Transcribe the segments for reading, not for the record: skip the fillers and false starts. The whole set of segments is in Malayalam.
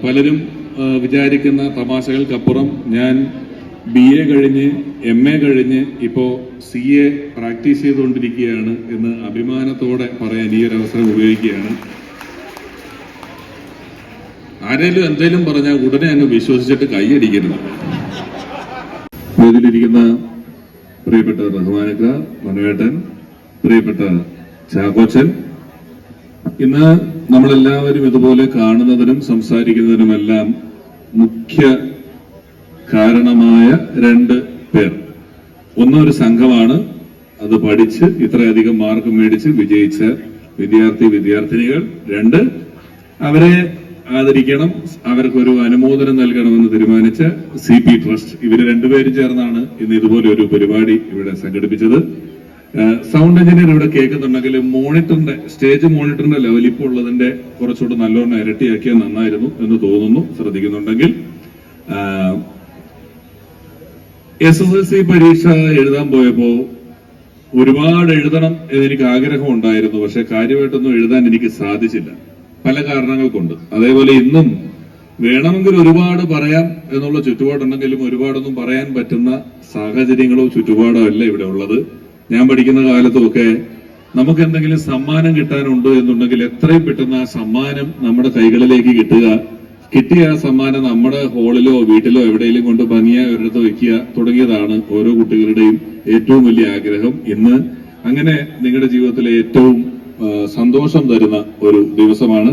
പലരും വിചാരിക്കുന്ന തമാശകൾക്കപ്പുറം ഞാൻ BA കഴിഞ്ഞ് MA കഴിഞ്ഞ് ഇപ്പോൾ CA പ്രാക്ടീസ് ചെയ്തുകൊണ്ടിരിക്കുകയാണ് എന്ന് അഭിമാനത്തോടെ പറയാൻ ഈ ഒരു അവസരം ഉപയോഗിക്കുകയാണ്. ആരെങ്കിലും എന്തെങ്കിലും പറഞ്ഞാൽ ഉടനെ അങ്ങ് വിശ്വസിച്ചിട്ട് കൈയടിക്കരുത്. ഇതിലിരിക്കുന്ന പ്രിയപ്പെട്ട റഹ്മാനക്ക, മനുവേട്ടൻ, പ്രിയപ്പെട്ട ചാക്കോച്ചൻ, ഇന്ന് നമ്മളെല്ലാവരും ഇതുപോലെ കാണുന്നതിനും സംസാരിക്കുന്നതിനുമെല്ലാം മുഖ്യ കാരണമായ രണ്ട് പേർ. ഒന്നൊരു സംഘമാണ്, അത് പഠിച്ച് ഇത്രയധികം മാർക്ക് മേടിച്ച് വിജയിച്ച വിദ്യാർത്ഥിനികൾ. രണ്ട്, അവരെ ആദരിക്കണം, അവർക്കൊരു അനുമോദനം നൽകണമെന്ന് തീരുമാനിച്ച CP ട്രസ്റ്റ്. ഇവര് രണ്ടുപേരും ചേർന്നാണ് ഇന്ന് ഇതുപോലെ ഒരു പരിപാടി ഇവിടെ സംഘടിപ്പിച്ചത്. സൗണ്ട് എഞ്ചിനീയർ ഇവിടെ കേൾക്കുന്നുണ്ടെങ്കിൽ മോണിറ്ററിന്റെ സ്റ്റേജ് മോണിറ്ററിന്റെ ലെവൽ ഇപ്പോൾ ഉള്ളതിന്റെ കുറച്ചുകൂടെ നല്ലോണം ഇരട്ടിയാക്കിയാൽ നന്നായിരുന്നു എന്ന് തോന്നുന്നു. ശ്രദ്ധിക്കുന്നുണ്ടെങ്കിൽ SSLC പരീക്ഷ എഴുതാൻ പോയപ്പോ ഒരുപാട് എഴുതണം എന്നെനിക്ക് ആഗ്രഹം ഉണ്ടായിരുന്നു. പക്ഷെ കാര്യമായിട്ടൊന്നും എഴുതാൻ എനിക്ക് സാധിച്ചില്ല, പല കാരണങ്ങൾ കൊണ്ട്. അതേപോലെ ഇന്നും വേണമെങ്കിൽ ഒരുപാട് പറയാം എന്നുള്ള ചുറ്റുപാടുണ്ടെങ്കിലും ഒരുപാടൊന്നും പറയാൻ പറ്റുന്ന സാഹചര്യങ്ങളോ ചുറ്റുപാടോ അല്ല ഇവിടെ ഉള്ളത്. ഞാൻ പഠിക്കുന്ന കാലത്തുമൊക്കെ നമുക്ക് എന്തെങ്കിലും സമ്മാനം കിട്ടാനുണ്ട് എന്നുണ്ടെങ്കിൽ എത്രയും പെട്ടെന്ന് ആ സമ്മാനം നമ്മുടെ കൈകളിലേക്ക് കിട്ടിയ ആ സമ്മാനം നമ്മുടെ ഹാളിലോ വീട്ടിലോ എവിടെയെങ്കിലും കൊണ്ട് ഭംഗിയായി ഒരിടത്ത് വയ്ക്കുക തുടങ്ങിയതാണ് ഓരോ കുട്ടികളുടെയും ഏറ്റവും വലിയ ആഗ്രഹം. ഇന്ന് അങ്ങനെ നിങ്ങളുടെ ജീവിതത്തിലെ ഏറ്റവും സന്തോഷം തരുന്ന ഒരു ദിവസമാണ്.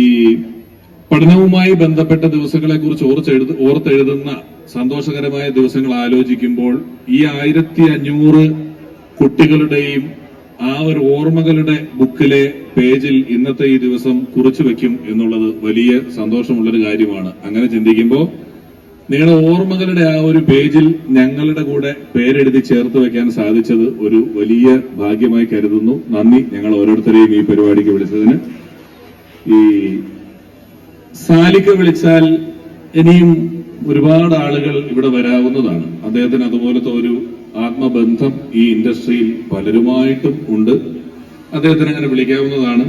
ഈ പഠനവുമായി ബന്ധപ്പെട്ട ദിവസങ്ങളെ കുറിച്ച് ഓർത്തെഴുതുന്ന സന്തോഷകരമായ ദിവസങ്ങൾ ആലോചിക്കുമ്പോൾ ഈ 1500 കുട്ടികളുടെയും ആ ഒരു ഓർമ്മകളുടെ ബുക്കിലെ പേജിൽ ഇന്നത്തെ ഈ ദിവസം കുറിച്ചു വെക്കും എന്നുള്ളത് വലിയ സന്തോഷമുള്ളൊരു കാര്യമാണ്. അങ്ങനെ ചിന്തിക്കുമ്പോൾ നിങ്ങളുടെ ഓർമ്മകളുടെ ആ ഒരു പേജിൽ ഞങ്ങളുടെ കൂടെ പേരെഴുതി ചേർത്ത് വെക്കാൻ സാധിച്ചത് ഒരു വലിയ ഭാഗ്യമായി കരുതുന്നു. നന്ദി ഞങ്ങൾ ഓരോരുത്തരെയും ഈ പരിപാടിക്ക് വിളിച്ചതിന്. ഈ സാലിക്ക് വിളിച്ചാൽ ഇനിയും ഒരുപാട് ആളുകൾ ഇവിടെ വരാവുന്നതാണ്. അദ്ദേഹത്തിന് അതുപോലത്തെ ഒരു ആത്മബന്ധം ഈ ഇൻഡസ്ട്രിയിൽ പലരുമായിട്ടും ഉണ്ട്. അദ്ദേഹത്തിന് അങ്ങനെ വിളിക്കാവുന്നതാണ്.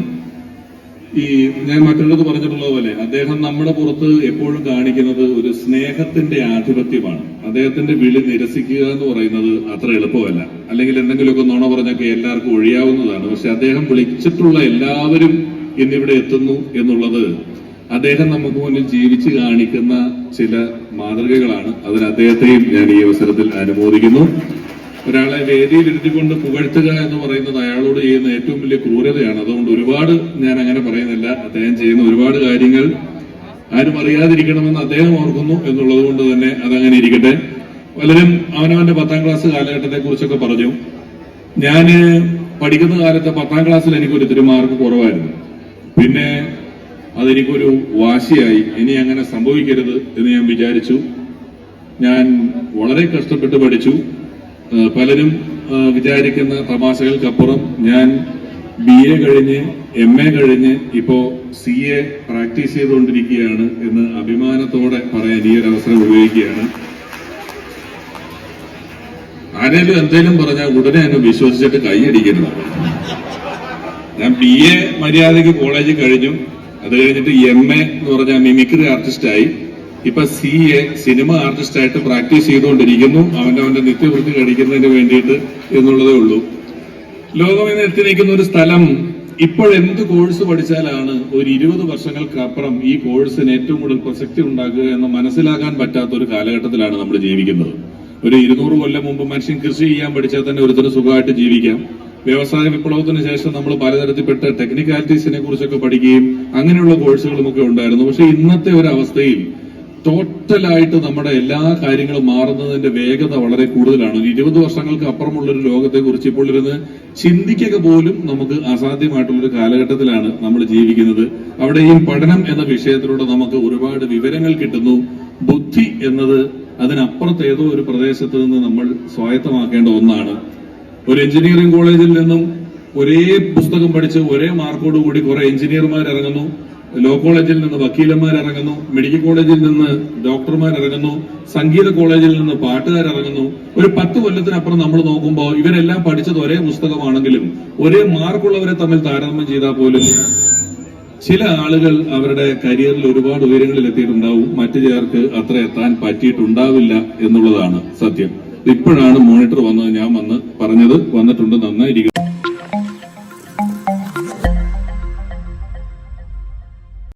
ഈ ഞാൻ മറ്റുള്ളത് പറഞ്ഞിട്ടുള്ളത് പോലെ അദ്ദേഹം നമ്മുടെ പുറത്ത് എപ്പോഴും കാണിക്കുന്നത് ഒരു സ്നേഹത്തിന്റെ ആധിപത്യമാണ്. അദ്ദേഹത്തിന്റെ വിളി നിരസിക്കുക എന്ന് പറയുന്നത് അത്ര എളുപ്പമല്ല. അല്ലെങ്കിൽ എന്തെങ്കിലുമൊക്കെ നുണ പറഞ്ഞൊക്കെ എല്ലാവർക്കും ഒഴിയാവുന്നതാണ്. പക്ഷെ അദ്ദേഹം വിളിച്ചിട്ടുള്ള എല്ലാവരും ഇന്നിവിടെ എത്തുന്നു എന്നുള്ളത് അദ്ദേഹം നമുക്ക് മുന്നിൽ ജീവിച്ച് കാണിക്കുന്ന ചില മാതൃകകളാണ്. അതിന് അദ്ദേഹത്തെയും ഞാൻ ഈ അവസരത്തിൽ അനുമോദിക്കുന്നു. ഒരാളെ വേദിയിൽ ഇരുത്തിക്കൊണ്ട് പുകഴ്ത്തുക എന്ന് പറയുന്നത് അയാളോട് ചെയ്യുന്ന ഏറ്റവും വലിയ ക്രൂരതയാണ്. അതുകൊണ്ട് ഒരുപാട് ഞാൻ അങ്ങനെ പറയുന്നില്ല. അദ്ദേഹം ചെയ്യുന്ന ഒരുപാട് കാര്യങ്ങൾ ആരും അറിയാതിരിക്കണമെന്ന് അദ്ദേഹം ഓർക്കുന്നു എന്നുള്ളത് കൊണ്ട് തന്നെ അതങ്ങനെ ഇരിക്കട്ടെ. പലരും അവനവന്റെ 10ാം ക്ലാസ് കാലഘട്ടത്തെ കുറിച്ചൊക്കെ പറഞ്ഞു. ഞാൻ പഠിക്കുന്ന കാലത്ത് 10ാം ക്ലാസ്സിൽ എനിക്കൊരു ഇത്തിരി മാർക്ക് കുറവായിരുന്നു. പിന്നെ അതെനിക്കൊരു വാശിയായി, ഇനി അങ്ങനെ സംഭവിക്കരുത് എന്ന് ഞാൻ വിചാരിച്ചു. ഞാൻ വളരെ കഷ്ടപ്പെട്ട് പഠിച്ചു. പലരും വിചാരിക്കുന്ന തമാശകൾക്കപ്പുറം ഞാൻ BA കഴിഞ്ഞ് MA കഴിഞ്ഞ് ഇപ്പോ CA പ്രാക്ടീസ് ചെയ്തുകൊണ്ടിരിക്കുകയാണ് എന്ന് അഭിമാനത്തോടെ പറയാൻ ഈ ഒരു അവസരം ഉപയോഗിക്കുകയാണ്. ആരെങ്കിലും എന്തെങ്കിലും പറഞ്ഞാൽ ഉടനെ അങ്ങ് വിശ്വസിച്ചിട്ട് കൈയടിക്കരുത്. ഞാൻ BA മര്യാദയ്ക്ക് കോളേജിൽ കഴിഞ്ഞു. അത് കഴിഞ്ഞിട്ട് MA എന്ന് പറഞ്ഞാൽ മിമിക്രി ആർട്ടിസ്റ്റായി. ഇപ്പൊ CA സിനിമ ആർട്ടിസ്റ്റായിട്ട് പ്രാക്ടീസ് ചെയ്തുകൊണ്ടിരിക്കുന്നു. അവന്റെ നിത്യവൃത്തി കഴിക്കുന്നതിന് വേണ്ടിയിട്ട് എന്നുള്ളതേ ഉള്ളൂ. ലോകം എന്ന് എത്തി നിൽക്കുന്ന ഒരു സ്ഥലം. ഇപ്പോഴെന്ത് കോഴ്സ് പഠിച്ചാലാണ് ഒരു 20 വർഷങ്ങൾക്കപ്പുറം ഈ കോഴ്സിന് ഏറ്റവും കൂടുതൽ പ്രസക്തി ഉണ്ടാക്കുക എന്ന് മനസ്സിലാക്കാൻ പറ്റാത്ത ഒരു കാലഘട്ടത്തിലാണ് നമ്മൾ ജീവിക്കുന്നത്. ഒരു 200 കൊല്ലം മുമ്പ് മനുഷ്യൻ കൃഷി ചെയ്യാൻ പഠിച്ചാൽ തന്നെ ഒരുത്തരം സുഖമായിട്ട് ജീവിക്കാം. വ്യവസായ വിപ്ലവത്തിന് ശേഷം നമ്മൾ പലതരത്തിൽപ്പെട്ട ടെക്നിക്കാലിറ്റീസിനെ കുറിച്ചൊക്കെ പഠിക്കുകയും അങ്ങനെയുള്ള കോഴ്സുകളുമൊക്കെ ഉണ്ടായിരുന്നു. പക്ഷെ ഇന്നത്തെ ഒരു അവസ്ഥയിൽ ടോട്ടലായിട്ട് നമ്മുടെ എല്ലാ കാര്യങ്ങളും മാറുന്നതിന്റെ വേഗത വളരെ കൂടുതലാണ്. 20 വർഷങ്ങൾക്ക് അപ്പുറമുള്ളൊരു ലോകത്തെ കുറിച്ച് ഇപ്പോൾ ഇരുന്ന് ചിന്തിക്കുക പോലും നമുക്ക് അസാധ്യമായിട്ടുള്ളൊരു കാലഘട്ടത്തിലാണ് നമ്മൾ ജീവിക്കുന്നത്. അവിടെ ഈ പഠനം എന്ന വിഷയത്തിലൂടെ നമുക്ക് ഒരുപാട് വിവരങ്ങൾ കിട്ടുന്നു. ബുദ്ധി എന്നത് അതിനപ്പുറത്ത് ഏതോ ഒരു പ്രദേശത്ത് നിന്ന് നമ്മൾ സ്വായത്തമാക്കേണ്ട ഒന്നാണ്. ഒരു എഞ്ചിനീയറിംഗ് കോളേജിൽ നിന്നും ഒരേ പുസ്തകം പഠിച്ച് ഒരേ മാർക്കോടുകൂടി കുറെ എഞ്ചിനീയർമാർ ഇറങ്ങുന്നു. ലോ കോളേജിൽ നിന്ന് വക്കീലന്മാർ ഇറങ്ങുന്നു. മെഡിക്കൽ കോളേജിൽ നിന്ന് ഡോക്ടർമാർ ഇറങ്ങുന്നു. സംഗീത കോളേജിൽ നിന്ന് പാട്ടുകാർ ഇറങ്ങുന്നു. ഒരു 10 കൊല്ലത്തിനപ്പുറം നമ്മൾ നോക്കുമ്പോൾ ഇവരെല്ലാം പഠിച്ചത് ഒരേ പുസ്തകമാണെങ്കിലും ഒരേ മാർക്കുള്ളവരെ തമ്മിൽ താരതമ്യം ചെയ്താൽ പോലും ചില ആളുകൾ അവരുടെ കരിയറിൽ ഒരുപാട് ഉയരങ്ങളിൽ എത്തിയിട്ടുണ്ടാവും, മറ്റു ചിലർക്ക് അത്ര എത്താൻ പറ്റിയിട്ടുണ്ടാവില്ല എന്നുള്ളതാണ് സത്യം. ഇപ്പോഴാണ് മോണിറ്റർ വന്നത്, ഞാൻ പറഞ്ഞത് വന്നിട്ടുണ്ട്, നന്നായിരിക്കും.